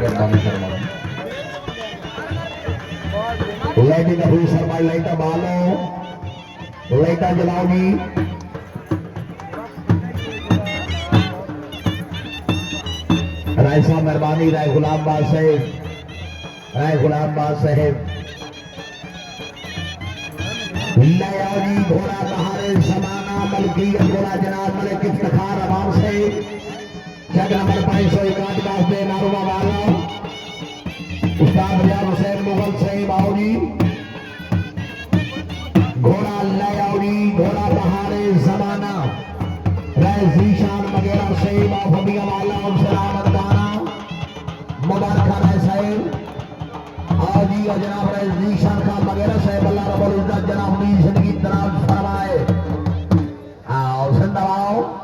मेहरबानी फरमाओ। लाइटें हुई सरमाई लाइटा बालो लाइटा जलाओ जी। राय साहब मेहरबानी राय गुलाम बाद साहेब राय गुलाम बाद साहेब आओ जी। घोड़ा बहारे समाना मलकी घोड़ा जनाब मलिक इफ्तिखार अवाम से जग नंबर 561 वास्ते नारुआ वाला उस्ताद रियाज हुसैन मुगल साहिब आओ जी। घोड़ा ले आओ जी। घोड़ा बहारे जमाना राय जीशान वगैरह साहिब फबिया वाला सलामत गाना मुबारक राय साहिब आओ जी। जनाब राय जीशान खान वगैरह साहिब अल्लाह रब्बुल इज्जत जनाब अपनी जिंदगी दराज फरमाए। आओ जिंदाबाद।